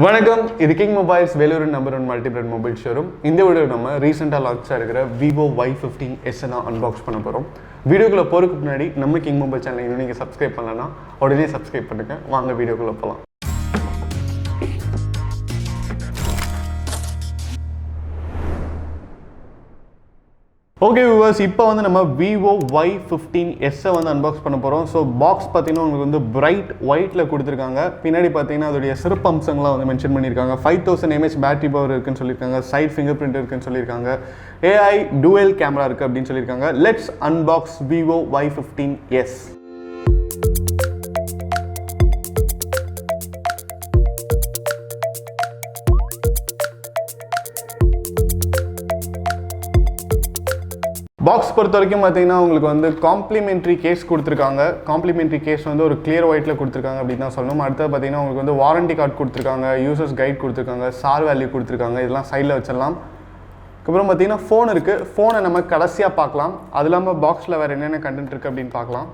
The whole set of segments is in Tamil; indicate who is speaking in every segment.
Speaker 1: வணக்கம், இது king mobiles Vellore number 1 multi brand mobile showroom. இந்த வீடியோ நம்ம ரீசெண்டாக லான்ச் ஆகிருக்கிற Vivo Y15s தான் அன்பாக்ஸ் பண்ண போகிறோம். வீடியோக்குள்ளே போகிறதுக்கு முன்னாடி நம்ம கிங் மொபைல் சேனல் இன்னும் நீங்கள் சப்ஸ்கிரைப் பண்ணலன்னா உடனே சப்ஸ்கிரைப் பண்ணுங்கள். வாங்க வீடியோக்குள்ளே போகலாம். ஓகே வியூவர்ஸ், இப்போ வந்து நம்ம Vivo Y15s வந்து அன்பாக்ஸ் பண்ண போகிறோம். ஸோ பாக்ஸ் பார்த்தீங்கன்னா உங்களுக்கு வந்து பிரைட் ஒயிட்டில் கொடுத்துருக்காங்க. பின்னாடி பார்த்தீங்கன்னா அதோடைய சிறப்பு அம்சங்கள்லாம் வந்து மென்ஷன் பண்ணியிருக்காங்க. 5000 mAh பேட்டரி பவர் இருக்குன்னு சொல்லியிருக்காங்க. சைட் ஃபிங்கர் பிரிண்ட் இருக்குன்னு சொல்லியிருக்காங்க. AI டூவல் கேமரா இருக்குது அப்படின்னு சொல்லியிருக்காங்க. Let's unbox Vivo Y15s. Box பொறுத்த வரைக்கும் பார்த்தீங்கன்னா உங்களுக்கு வந்து காம்ப்ளிமெண்ட்ரி கேஸ் கொடுத்துருக்காங்க. காம்ப்ளிமெண்ட்ரி கேஸ் வந்து ஒரு கிளியர் ஒயிட்டில் கொடுத்துருக்காங்க அப்படின்னு தான் சொல்லணும். அடுத்தது பார்த்தீங்கன்னா உங்களுக்கு வந்து வாரண்டி கார்டு கொடுத்துருக்காங்க, யூசர்ஸ் கைட் கொடுத்துருக்காங்க, சார் வேல்யூ கொடுத்துருக்காங்க. இதெல்லாம் சைடில் வச்சிடலாம். அதுக்கப்புறம் பார்த்தீங்கன்னா ஃபோன் இருக்குது. ஃபோனை நம்ம கடைசியாக பார்க்கலாம். அது இல்லாமல் பாக்ஸில் வேறு என்னென்ன கண்டென்ட் இருக்குது அப்படின்னு பார்க்கலாம்.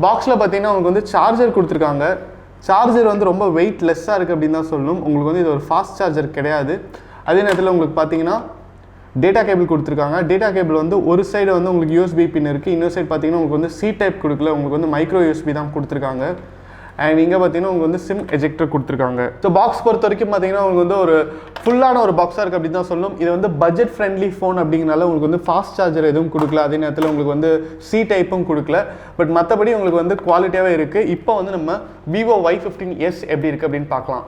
Speaker 1: பாக்ஸில் பார்த்தீங்கன்னா உங்களுக்கு வந்து சார்ஜர் கொடுத்துருக்காங்க. சார்ஜர் வந்து ரொம்ப வெயிட் லெஸ்ஸாக இருக்குது அப்படின்னு தான் சொல்லணும். உங்களுக்கு வந்து இது ஒரு ஃபாஸ்ட் சார்ஜர் கிடையாது. அதே நேரத்தில் உங்களுக்கு பார்த்தீங்கன்னா டேட்டா கேபிள் கொடுத்துருக்காங்க. டேட்டா கேபிள் வந்து ஒரு சைடு வந்து உங்களுக்கு யூஎஸ்பி பின் இருக்குது, இன்னொரு சைடு பார்த்தீங்கன்னா உங்களுக்கு வந்து சி டைப் கொடுக்கல, உங்களுக்கு வந்து மைக்ரோ யூஎஸ்பி தான் கொடுத்துருக்காங்க. அண்ட் இங்கே பார்த்தீங்கன்னா உங்களுக்கு வந்து சிம் எஜெக்டர் கொடுத்துருக்காங்க. ஸோ பாக்ஸ் பொறுத்த வரைக்கும் பார்த்தீங்கன்னா உங்களுக்கு வந்து ஒரு ஃபுல்லான ஒரு பாக்ஸாக இருக்குது அப்படின்னு தான் சொல்லணும். இது வந்து பட்ஜெட் ஃப்ரெண்ட்லி ஃபோன் அப்படிங்கிறனால உங்களுக்கு வந்து ஃபாஸ்ட் சார்ஜர் எதுவும் கொடுக்கல. அதே நேரத்தில் உங்களுக்கு வந்து சி டைப்பும் கொடுக்கல. பட் மற்றபடி உங்களுக்கு வந்து குவாலிட்டியாகவே இருக்குது. இப்போ வந்து நம்ம Vivo Y15s எப்படி இருக்குது அப்படின்னு பார்க்கலாம்.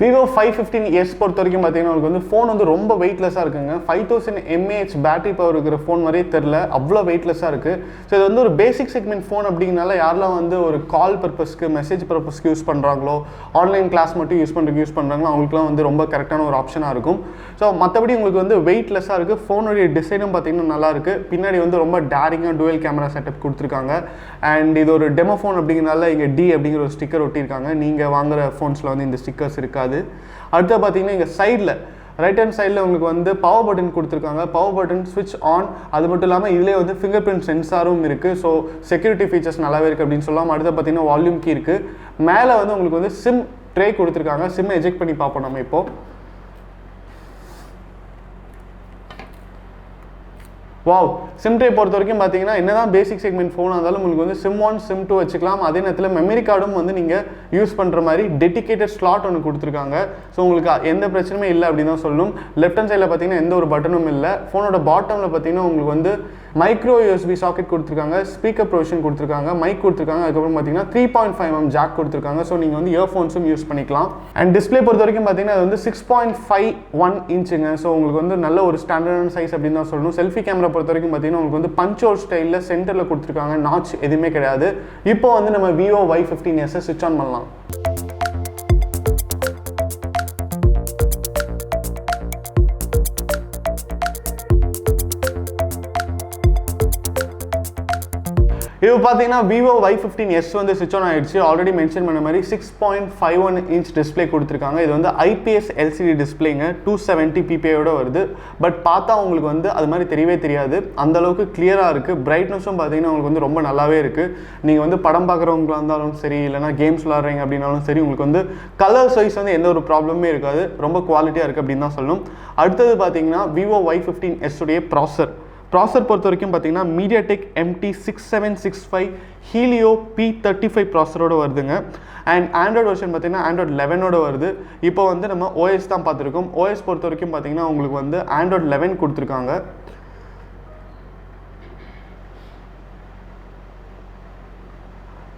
Speaker 1: Vivo Y15s பொறுத்த வரைக்கும் பார்த்தீங்கன்னா உங்களுக்கு வந்து ஃபோன் வந்து ரொம்ப வெயிட்லெஸ்ஸாக இருக்குங்க. 5000 mAh பேட்டரி பவர் இருக்கிற ஃபோன் மாதிரியே தெரில, அவ்வளோ வெயிட்லெஸ்ஸாக இருக்குது. ஸோ இது வந்து ஒரு பேசிக் செக்மெண்ட் ஃபோன் அப்படிங்கிறனால யாரெல்லாம் வந்து ஒரு கால் பர்பஸ்க்கு, மெசேஜ் பர்பஸ்க்கு யூஸ் பண்ணுறாங்களோ, ஆன்லைன் கிளாஸ் மட்டும் யூஸ் பண்ணுறாங்களோ அவங்களுக்குலாம் வந்து ரொம்ப கரெக்டான ஒரு ஆப்ஷனாக இருக்கும். ஸோ மற்றபடி உங்களுக்கு வந்து வெயிட்லெஸ்ஸாக இருக்குது. ஃபோனுடைய டிசைனும் பார்த்தீங்கன்னா நல்லாயிருக்கு. பின்னாடி வந்து ரொம்ப டேரிங்காக டூவல் கேமரா செட்டப் கொடுத்துருக்காங்க. அண்ட் இது ஒரு டெமோ ஃபோன் அப்படிங்கிறனால இங்கே டி அப்படிங்கிற ஒரு ஸ்டிக்கர் ஒட்டியிருக்காங்க. நீங்கள் வாங்குகிற ஃபோன்ஸில் வந்து இந்த ஸ்டிக்கர்ஸ் இருக்காது. அடுத்து பார்த்தீங்கன்னா இங்கே சைடில் ரைட் ஹேண்ட் சைடில் உங்களுக்கு வந்து பவர் பட்டன் கொடுத்துருக்காங்க. பவர் பட்டன் ஸ்விட்ச் ஆன். அது மட்டும் இல்லாமல் இதிலே வந்து ஃபிங்கர் பிரிண்ட் சென்சாரும் இருக்குது. ஸோ செக்யூரிட்டி ஃபீச்சர்ஸ் நல்லாவே இருக்குது அப்படின்னு சொல்லலாம். அடுத்து பார்த்தீங்கன்னா வால்யூம் கீ இருக்குது. மேலே வந்து உங்களுக்கு வந்து சிம் ட்ரே கொடுத்துருக்காங்க. சிம்மை எஜெக்ட் பண்ணி பார்ப்போம் நம்ம இப்போது. வாவ், சிம் ட்ரே பொறுத்த வரைக்கும் பார்த்தீங்கன்னா என்னதான் பேசிக் செக்மெண்ட் ஃபோனாக இருந்தாலும் உங்களுக்கு வந்து சிம் 1 சிம் 2 வச்சுக்கலாம். அதே நேரத்தில் மெமரி கார்டும் வந்து நீங்கள் யூஸ் பண்ணுற மாதிரி டெடிகேட்டட் ஸ்லாட் ஒன்று கொடுத்துருக்காங்க. ஸோ உங்களுக்கு எந்த பிரச்சனையுமே இல்லை அப்படின்னு தான் சொல்லணும். லெஃப்ட் ஹேண்ட் சைடில் பார்த்தீங்கன்னா எந்த ஒரு பட்டனும் இல்லை. ஃபோனோட பாட்டமில் பார்த்தீங்கன்னா உங்களுக்கு வந்து மைக்ரோ யூஎஸ்பி சாக்கெட் கொடுத்துருக்காங்க, ஸ்பீக்கர் ப்ரொவிஷன் கொடுத்துருக்காங்க, மைக் கொடுத்துருக்காங்க. அதுக்கப்புறம் பார்த்தீங்கன்னா 3.5mm ஜாக் கொடுத்துருக்காங்க. ஸோ நீங்கள் வந்து இயர்ஃபோன்ஸும் யூஸ் பண்ணிக்கலாம். அண்ட் டிஸ்பிளே பொறுத்த வரைக்கும் பார்த்தீங்கன்னா அது வந்து 6.51 இன்ச்சுங்க. ஸோ உங்களுக்கு வந்து நல்ல ஒரு ஸ்டாண்டர்டான சைஸ் அப்படின்னு தான் சொல்லணும். செல்ஃபி கேமரா பொறுத்த வரைக்கும் பார்த்தீங்கன்னா உங்களுக்கு வந்து பஞ்ச் ஹோல் ஸ்டைலில் சென்டரில் கொடுத்துருக்காங்க. நாட்ச் எதுவுமே கிடையாது. இப்போ வந்து நம்ம Vivo Y15s ஸ்விட்ச் ஆன் பண்ணலாம். இப்போ பார்த்தீங்கன்னா Vivo Y15s வந்து ஸ்விட்ச் ஆன் ஆகிடுச்சு. ஆல்ரெடி மென்ஷன் பண்ண மாதிரி 6.51 இன்ச் டிஸ்பிளே கொடுத்துருக்காங்க. இது வந்து IPS LCD டிஸ்பிளேங்க. 270 ppi வருது. பட் பார்த்தா உங்களுக்கு வந்து அது மாதிரி தெரியவே தெரியாது. அந்தளவுக்கு கிளியராக இருக்குது. பிரைட்னஸும் பார்த்தீங்கன்னா உங்களுக்கு வந்து ரொம்ப நல்லாவே இருக்குது. நீங்கள் வந்து படம் பார்க்குறவங்களா இருந்தாலும் சரி, இல்லைனா கேம்ஸ் விளாட்றீங்க அப்படின்னாலும் சரி, உங்களுக்கு வந்து கலர் சைஸ் வந்து எந்த ஒரு ப்ராப்ளமே இருக்காது. ரொம்ப குவாலிட்டியாக இருக்குது அப்படின்னு தான் சொல்லணும். அடுத்தது பார்த்தீங்கன்னா Vivo Y15s உடைய ப்ராசர் பொறுத்த வரைக்கும் பார்த்தீங்கன்னா MediaTek MT6765 Helio P35 ப்ராசரோடு வருதுங்க. அண்ட் ஆண்ட்ராய்டு வெர்ஷன் பார்த்தீங்கன்னா Android 11 வருது. இப்போ வந்து நம்ம OS தான் பார்த்துருக்கோம். OS பொறுத்த வரைக்கும் பார்த்தீங்கன்னா உங்களுக்கு வந்து Android 11 கொடுத்துருக்காங்க.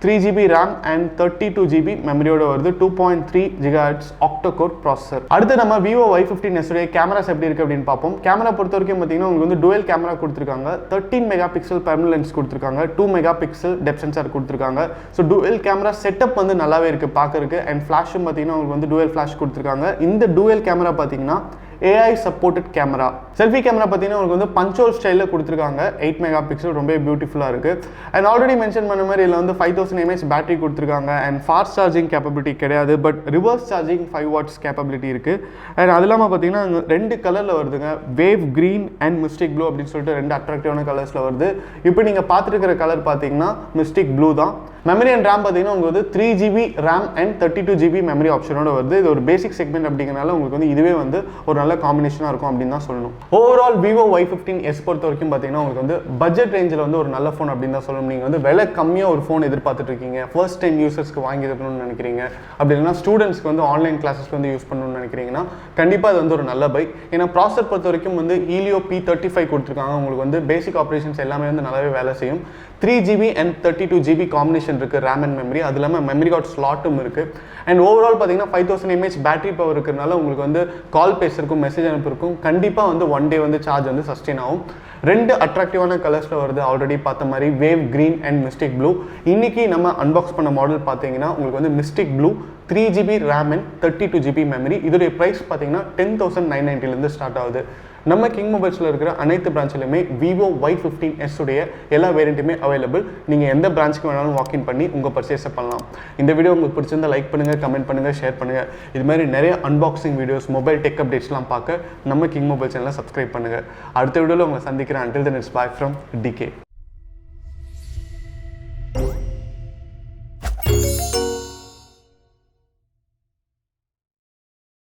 Speaker 1: 3GB RAM and 32GB மெமரியோட வருது. 2.3 GHz ஆக்டோகோர் ப்ராசஸர். அடுத்து நம்ம Vivo Y15s உடைய கேமராஸ் எப்படி இருக்குது அப்படின்னு பார்ப்போம். கேமரா பொறுத்த வரைக்கும் பார்த்தீங்கன்னா உங்களுக்கு வந்து டுவல் கேமரா கொடுத்துருக்காங்க. 13 MP பெர்மனன்ட் லென்ஸ் கொடுத்துருக்காங்க. 2 MP டெப்த் சென்சார் கொடுத்துருக்காங்க. ஸோ டுவல் கேமரா செட்டப் வந்து நல்லாவே இருக்குது பார்க்கறதுக்கு. அண்ட் ஃப்ளாஷும் பார்த்தீங்கன்னா உங்களுக்கு வந்து டுவல் ஃப்ளாஷ் கொடுத்துருக்காங்க. இந்த டுவல் கேமரா பார்த்தீங்கன்னா AI supported camera. Selfie camera பார்த்தீங்கன்னா உங்களுக்கு வந்து பஞ்சோல் ஸ்டைலில் கொடுத்துருக்காங்க. 8 மெகா பிக்சல் ரொம்ப பியூட்டிஃபுல்லாக இருக்குது. அண்ட் ஆல்ரெடி மென்ஷன் பண்ண மாதிரி இதில் வந்து 5000 mAh பேட்டரி கொடுத்துருக்காங்க. அண்ட் ஃபாஸ்ட் சார்ஜிங் கேப்பபிலிட்டி கிடையாது, but reverse charging 5 watts capability இருக்குது. அண்ட் அது இல்லாமல் பார்த்தீங்கன்னா 2 கலரில் வருதுங்க, wave green and mystic blue அப்படின்னு சொல்லிட்டு 2 அட்ராக்டிவான கலர்ஸில் வருது. இப்போ நீங்கள் பார்த்துருக்கிற கலர் பார்த்தீங்கன்னா மிஸ்டிக் ப்ளூ தான். மெமரி அண்ட் ரேம் பார்த்தீங்கன்னா உங்களுக்கு வந்து 3GB RAM and 32GB memory ஆப்ஷனோட வருது. இது ஒரு பேசிக் செக்மெண்ட் அப்படிங்கிறனால உங்களுக்கு வந்து இதுவே வந்து ஒரு நல்ல காம்பினேஷனாக இருக்கும் அப்படின்னு தான் சொல்லணும். ஓவரால் Vivo Y15s பொறுத்த வரைக்கும் பார்த்தீங்கன்னா உங்களுக்கு வந்து பட்ஜெட் ரேஞ்சில் வந்து ஒரு நல்ல ஃபோன் அப்படின்னு தான் சொல்லணும். நீங்கள் வந்து விலை கம்மியாக ஒரு ஃபோன் எதிர்பார்த்துட்டு இருக்கீங்க, ஃபர்ஸ்ட் டைம் யூசர்ஸ்க்கு வாங்கி தரணும்னு நினைக்கிறீங்க, அப்படி இல்லைனா ஸ்டூடெண்ட்ஸ்க்கு வந்து ஆன்லைன் கிளாஸஸ்க்கு வந்து யூஸ் பண்ணணும்னு நினைக்கிறீங்கன்னா கண்டிப்பாக இது வந்து ஒரு நல்ல பை. ஏன்னா ப்ராசஸர் பொறுத்த வரைக்கும் வந்து Helio P35 கொடுத்துருக்காங்க. உங்களுக்கு வந்து பேசிக் ஆப்ரேஷன்ஸ் எல்லாமே வந்து நல்லாவே வேலை செய்யும். 3GB அண்ட் 32GB காம்பினேஷன் இருக்குது ரேம் அண்ட் மெமரி. அது இல்லாமல் மெமரி கார்டு ஸ்லாட்டும் இருக்குது. அண்ட் ஓவரால் பார்த்தீங்கன்னா 5000 mAh பேட்டரி பவர் இருக்கிறதுனால உங்களுக்கு வந்து கால் பேசுறதுக்கும் மெசேஜ் அனுப்பிருக்கும் கண்டிப்பாக வந்து 1 day வந்து சார்ஜ் வந்து சஸ்டெயின் ஆகும். 2 அட்ராக்டிவான கலர்ஸில் வருது, ஆல்ரெடி பார்த்த மாதிரி wave green and mystic blue. இன்னைக்கு நம்ம அன்பாக்ஸ் பண்ண மாடல் பார்த்தீங்கன்னா உங்களுக்கு வந்து mystic blue 3GB RAM and 32GB memory. இதோடைய ப்ரைஸ் பார்த்தீங்கன்னா 10,990 ஸ்டார்ட் ஆகுது. நம்ம கிங் மொபைல்ஸில் இருக்கிற அனைத்து பிரான்ச்சிலுமே Vivo Y15s உடைய எல்லா வேரியண்ட்டுமே அவைலபிள். நீங்கள் எந்த பிரான்ச்சுக்கு வேணாலும் வாக்கின் பண்ணி உங்கள் பர்ச்சேஸை பண்ணலாம். இந்த வீடியோ உங்களுக்கு பிடிச்சிருந்தா லைக் பண்ணுங்கள், கமெண்ட் பண்ணுங்கள், ஷேர் பண்ணுங்கள். இது மாதிரி நிறைய அன்பாக்சிங் வீடியோஸ், மொபைல் டெக் அப்டேட்ஸ்லாம் பார்க்க நம்ம கிங் மொபைல் சேனலை சப்ஸ்கிரைப் பண்ணுங்கள். அடுத்த வீடியோவில் உங்களை சந்திக்கிறேன். Until then, it's bye from DK.